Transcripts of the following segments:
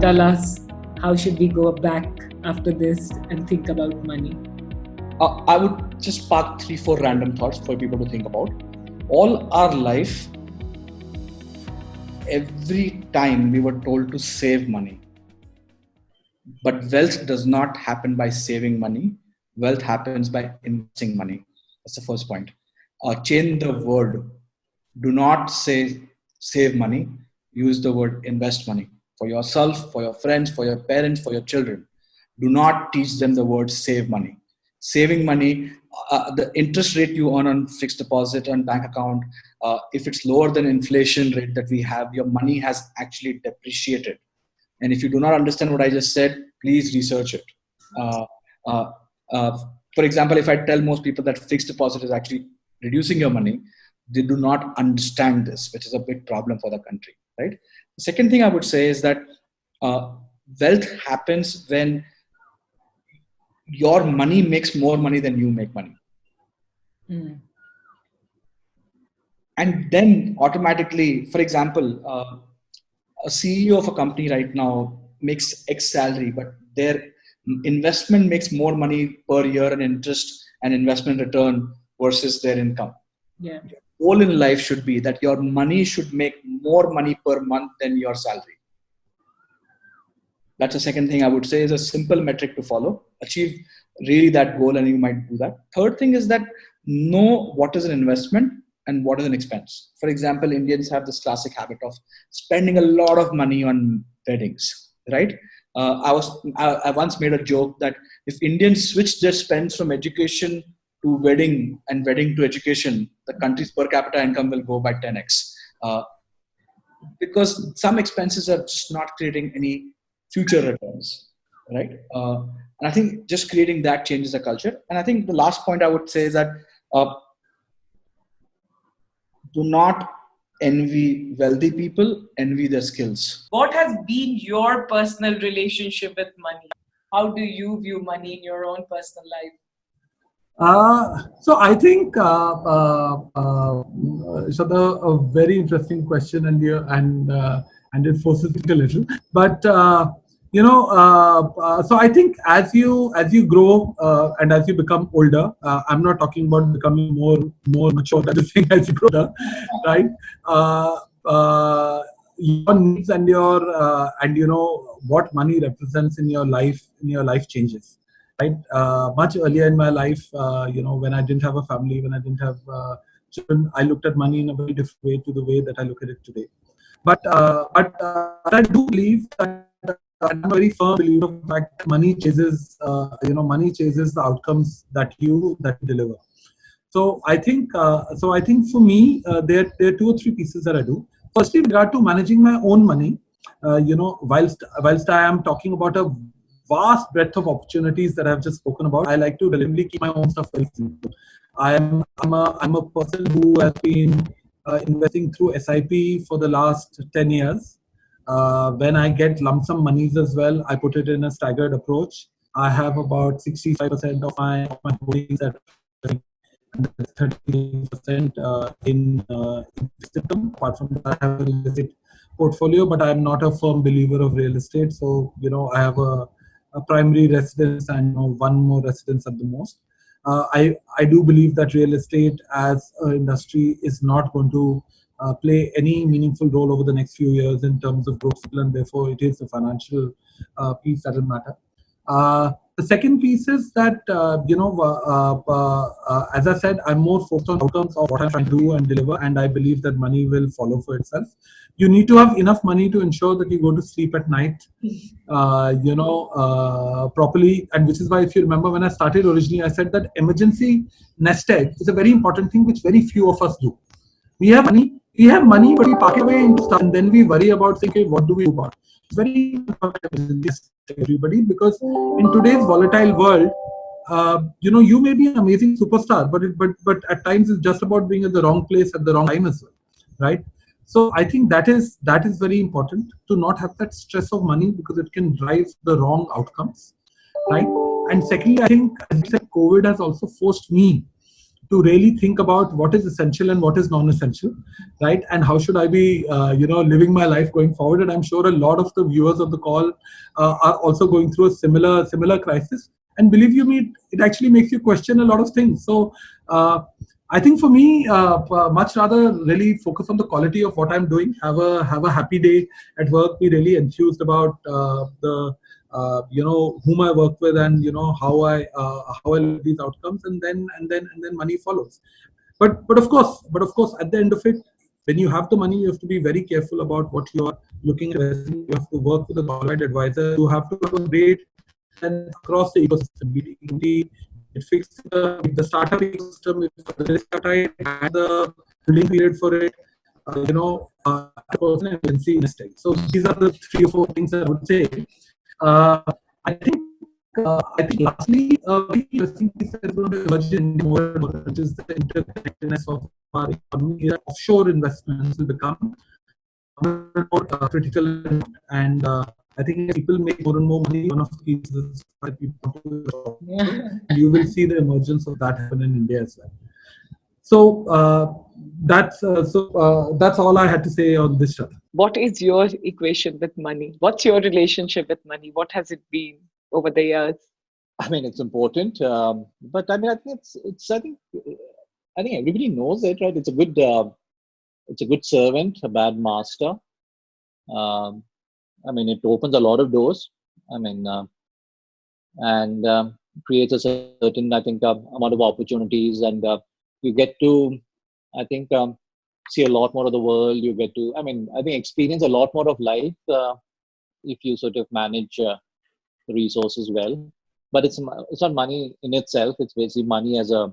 tell us how should we go back after this and think about money? I would just spark 3-4 random thoughts for people to think about. All our life, every time we were told to save money. But wealth does not happen by saving money. Wealth happens by investing money. That's the first point. Change the word. Do not say save money. Use the word invest money for yourself, for your friends, for your parents, for your children. Do not teach them the word save money. Saving money, the interest rate you earn on fixed deposit and bank account, if it's lower than inflation rate that we have, your money has actually depreciated. And if you do not understand what I just said, please research it. Uh, uh, uh, for example, if I tell most people that fixed deposit is actually reducing your money, they do not understand this, which is a big problem for the country, right? The second thing I would say is that wealth happens when your money makes more money than you make money. And then automatically, for example, a CEO of a company right now makes X salary, but their investment makes more money per year in interest and investment return versus their income. Yeah. Your goal in life should be that your money should make more money per month than your salary. That's the second thing I would say is a simple metric to follow. Achieve really that goal and you might do that. Third thing is that know what is an investment and what is an expense. For example, Indians have this classic habit of spending a lot of money on weddings, right? I once made a joke that if Indians switch their spends from education to wedding and wedding to education, the country's per capita income will go by 10x. Because some expenses are just not creating any future returns, right? And I think just creating that changes the culture. And I think the last point I would say is that do not envy wealthy people, envy their skills. What has been your personal relationship with money? How do you view money in your own personal life? So I think so a very interesting question, and it forces me a little. But so I think as you grow and as you become older, I'm not talking about becoming more mature. That is saying as you grow older, right? Your needs and your what money represents in your life changes. Right, much earlier in my life, when I didn't have a family, when I didn't have children, I looked at money in a very different way to the way that I look at it today. But I do believe that I'm a very firm believer of the fact that money chases the outcomes that you deliver. So I think for me, there are 2 or 3 pieces that I do. Firstly, with regard to managing my own money, whilst I am talking about a vast breadth of opportunities that I've just spoken about, I like to relatively keep my own stuff very simple. I'm a person who has been investing through SIP for the last 10 years. When I get lump sum monies as well, I put it in a staggered approach. I have about 65% of my holdings at 30% in fixed income. Apart from that, I have a real estate portfolio, but I am not a firm believer of real estate. So, I have a primary residence and 1 more residence at the most. I do believe that real estate as an industry is not going to play any meaningful role over the next few years in terms of growth, and therefore it is the financial piece that will matter. The second piece is that, as I said, I'm more focused on outcomes of what I'm trying to do and deliver, and I believe that money will follow for itself. You need to have enough money to ensure that you go to sleep at night, properly. And which is why, if you remember, when I started originally, I said that emergency nest egg is a very important thing, which very few of us do. We have money, but we park it away into stuff, and then we worry about saying, okay, what do we do about it? It's very important, everybody, because in today's volatile world, you may be an amazing superstar, but at times it's just about being at the wrong place at the wrong time as well, right? So I think that is very important, to not have that stress of money, because it can drive the wrong outcomes, right? And secondly, I think, as I said, COVID has also forced me to really think about what is essential and what is non-essential, right? And how should I be, living my life going forward? And I'm sure a lot of the viewers of the call are also going through a similar crisis. And believe you me, it actually makes you question a lot of things. So I think for me, much rather really focus on the quality of what I'm doing. Have a happy day at work. Be really enthused about whom I work with, and how I live these outcomes, and then money follows. But of course, at the end of it, when you have the money, you have to be very careful about what you are looking at investing. You have to work with a qualified advisor. You have to have a great and across the ecosystem, be it equity, it fixed the startup ecosystem, the risk appetite, and the building period for it, person and agency investing. So these are the 3 or 4 things that I would say. Uh, I think lastly, a very interesting piece that is going to emerge in more and more, which is the interconnectedness of our economy. Offshore investments will become more and more critical, and I think people make more and more money. One of the pieces that people want to, and you will see the emergence of that happen in India as well. So that's all I had to say on this, Shradha. What is your equation with money? What's your relationship with money? What has it been over the years? I mean, it's important, but I mean, I think I think everybody knows it, right? It's a good servant, a bad master. I mean, it opens a lot of doors. I mean, and creates a certain, I think, amount of opportunities, and you get to, I think, see a lot more of the world. You get to, I mean, I think experience a lot more of life if you sort of manage the resources well. But it's not money in itself. It's basically money as a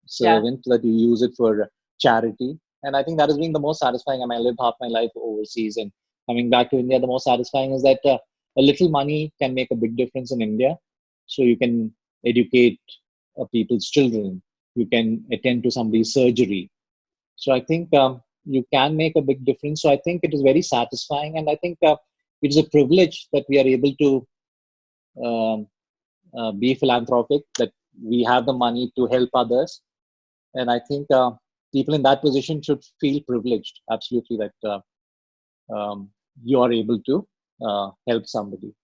servant that you use it for charity. And I think that has been the most satisfying. I mean, I lived half my life overseas, and coming back to India, the most satisfying is that a little money can make a big difference in India. So you can educate people's children. You can attend to somebody's surgery. So I think you can make a big difference. So I think it is very satisfying, and I think it is a privilege that we are able to be philanthropic, that we have the money to help others. And I think people in that position should feel privileged, absolutely, that you are able to help somebody.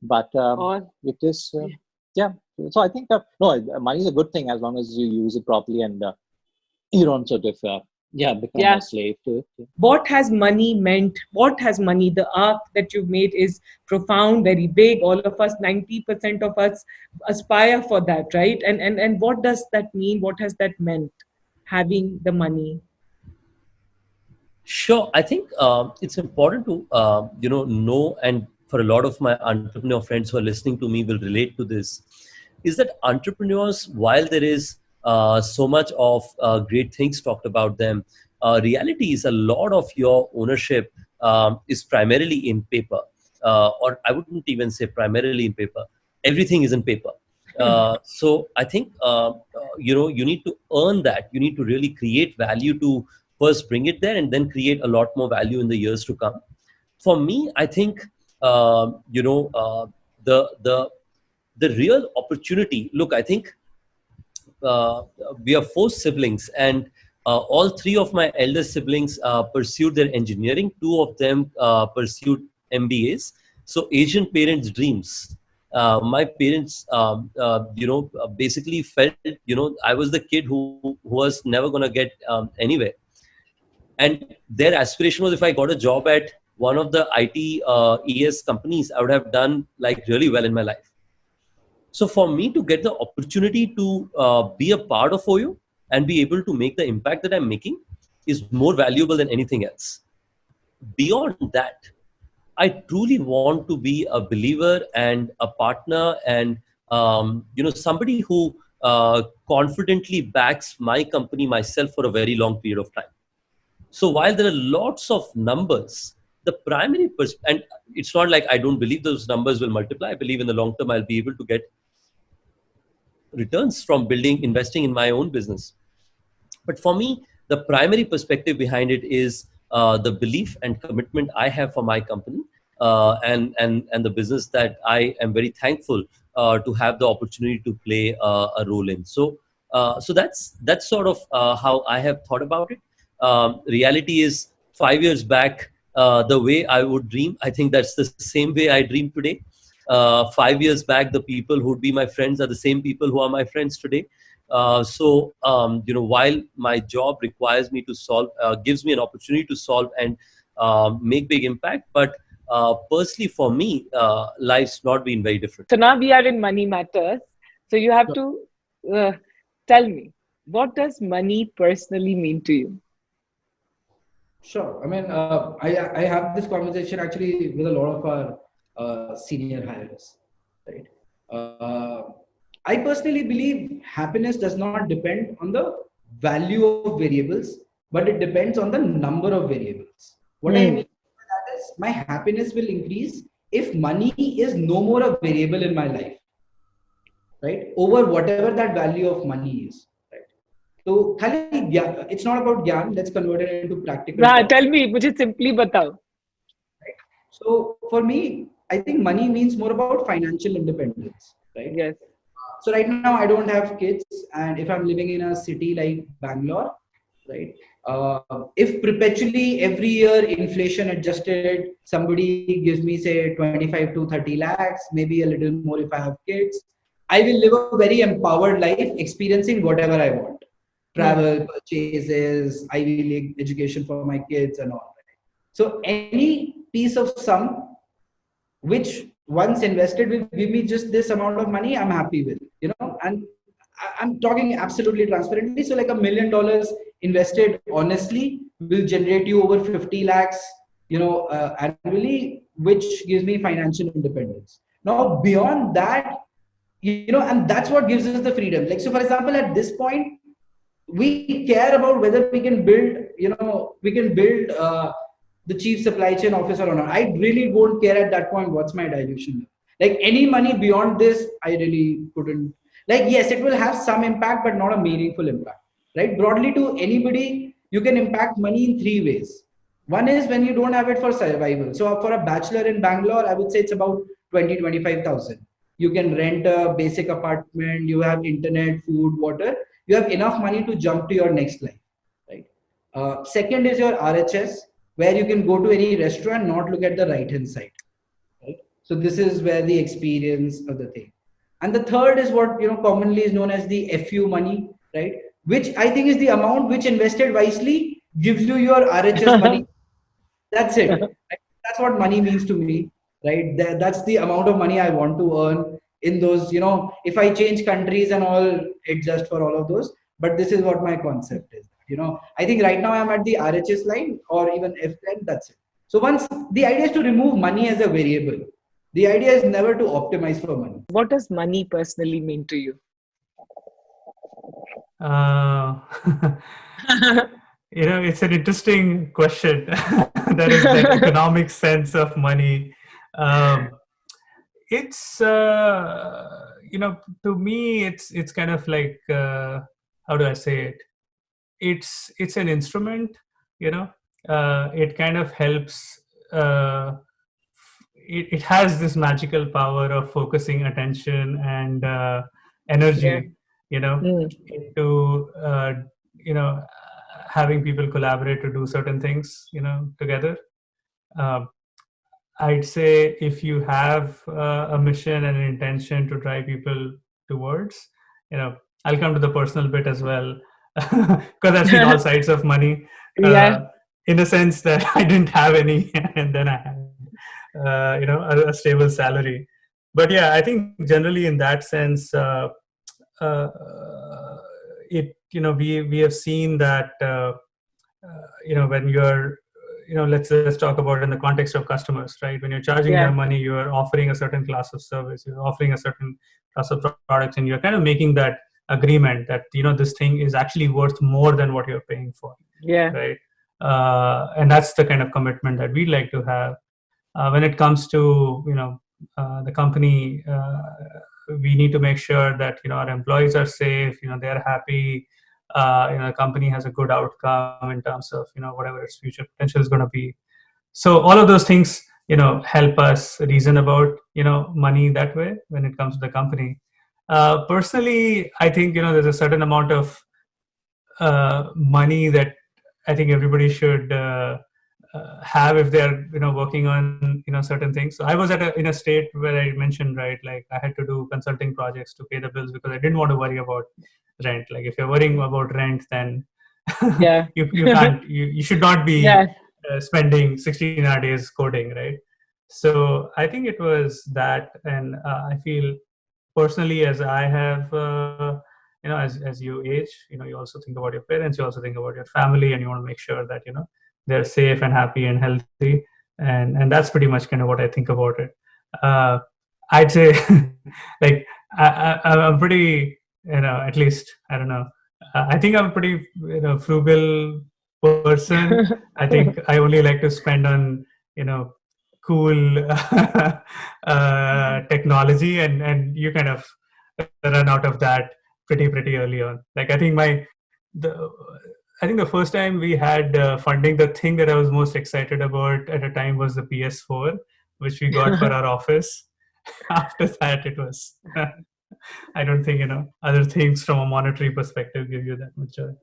But it is, yeah. So I think, no, money is a good thing as long as you use it properly, and you don't sort of, become a slave to it. What has money meant? What has money, the arc that you've made is profound, very big. All of us, 90% of us aspire for that, right? And what does that mean? What has that meant, having the money? Sure. I think it's important to, know, and for a lot of my entrepreneur friends who are listening to me will relate to this, is that entrepreneurs, while there is so much of great things talked about them, reality is a lot of your ownership is primarily in paper, or I wouldn't even say primarily in paper. Everything is in paper. So I think, you need to earn that. You need to really create value to first bring it there, and then create a lot more value in the years to come. For me, I think, the real opportunity, look, I think we are 4 siblings, and all 3 of my elder siblings pursued their engineering. 2 of them pursued MBAs. So Asian parents' dreams. My parents, basically felt, I was the kid who was never going to get anywhere. And their aspiration was, if I got a job at one of the IT ES companies, I would have done like really well in my life. So for me to get the opportunity to be a part of OYO and be able to make the impact that I'm making is more valuable than anything else. Beyond that, I truly want to be a believer and a partner, and somebody who confidently backs my company, myself, for a very long period of time. So while there are lots of numbers, the primary and it's not like I don't believe those numbers will multiply. I believe in the long term I'll be able to get returns from investing in my own business. But for me, the primary perspective behind it is the belief and commitment I have for my company, and the business that I am very thankful to have the opportunity to play a role in. So So that's sort of how I have thought about it. Reality is 5 years back, the way I would dream, I think that's the same way I dream today. 5 years back, the people who would be my friends are the same people who are my friends today. While my job requires me to solve, gives me an opportunity to solve and make big impact, but personally for me, life's not been very different. So now we are in money matters. So you have to uh, tell me, what does money personally mean to you? Sure. I mean, I have this conversation actually with a lot of our senior hires, right? Uh, I personally believe happiness does not depend on the value of variables, but it depends on the number of variables. What I mean Hmm. by that is my happiness will increase if money is no more a variable in my life, right? Over whatever that value of money is, right? So, it's not about gyan. Let's convert it into practical हाँ, talk. tell me, मुझे simply बताओ. Right? So for me, I think money means more about financial independence, right? Yes. So right now I don't have kids, and if I'm living in a city like Bangalore, right? If perpetually every year inflation adjusted, somebody gives me say 25 to 30 lakhs, maybe a little more if I have kids, I will live a very empowered life, experiencing whatever I want, Hmm. travel, purchases, Ivy League education for my kids, and all. So any piece of sum which once invested will give me just this amount of money, I'm happy with, and I'm talking absolutely transparently. So like $1 million invested honestly will generate you over 50 lakhs, annually, which gives me financial independence. Now beyond that, and that's what gives us the freedom. Like, so for example, at this point, we care about whether we can build the chief supply chain officer or not. I really won't care at that point what's my dilution level. Like any money beyond this, I really couldn't. Like, yes, it will have some impact, but not a meaningful impact, right? Broadly, to anybody, you can impact money in three ways. One is when you don't have it for survival. So for a bachelor in Bangalore, I would say it's about 20-25,000. You can rent a basic apartment, you have internet, food, water, you have enough money to jump to your next life, right? Second is your RHS, where you can go to any restaurant, not look at the right hand side, right? So this is where the experience of the thing. And the third is what commonly is known as the FU money, right? Which I think is the amount which invested wisely gives you your RHS money. That's it. Right? That's what money means to me, right? That's the amount of money I want to earn in those, if I change countries and all, adjust for all of those. But this is what my concept is. I think right now I'm at the RHS line or even F10, that's it. So once the idea is to remove money as a variable, the idea is never to optimize for money. What does money personally mean to you? Uh, it's an interesting question. That is that economic sense of money. Um, it's to me, it's kind of like how do I say it? It's an instrument. It kind of helps. It has this magical power of focusing attention and Yeah. energy. Hmm. Into having people collaborate to do certain things together. uh, I'd say if you have a mission and an intention to drive people towards, I'll come to the personal bit as well, because I've seen all sides of money, Yeah. in the sense that I didn't have any and then I had a stable salary. But yeah, I think generally in that sense, uh, it we have seen that when you're let's talk about it in the context of customers, right? When you're charging Yeah. them money, you are offering a certain class of service, you're offering a certain class of products, and you're kind of making that agreement that this thing is actually worth more than what you're paying for, Yeah. right? And that's the kind of commitment that we'd like to have. When it comes to the company, we need to make sure that our employees are safe, they're happy, the company has a good outcome in terms of whatever its future potential is going to be. So all of those things help us reason about money that way when it comes to the company. Personally, I think there's a certain amount of money that I think everybody should have if they're working on certain things. So I was in a state where I mentioned, right, like I had to do consulting projects to pay the bills because I didn't want to worry about rent. Like if you're worrying about rent, then Yeah. you can't you should not be Yeah. spending 16-hour days coding, right? So I think it was that, and I feel personally, as I have as you age, you also think about your parents, you also think about your family, and you want to make sure that they're safe and happy and healthy, and that's pretty much kind of what I think about it. uh, I'd say like I'm pretty, at least I don't know, I think I'm a pretty frugal person. I think I only like to spend on cool technology, and you kind of run out of that pretty early on. Like the I think the first time we had funding, the thing that I was most excited about at a time was the PS4, which we got for our office. After that, it was I don't think other things from a monetary perspective give you that much joy.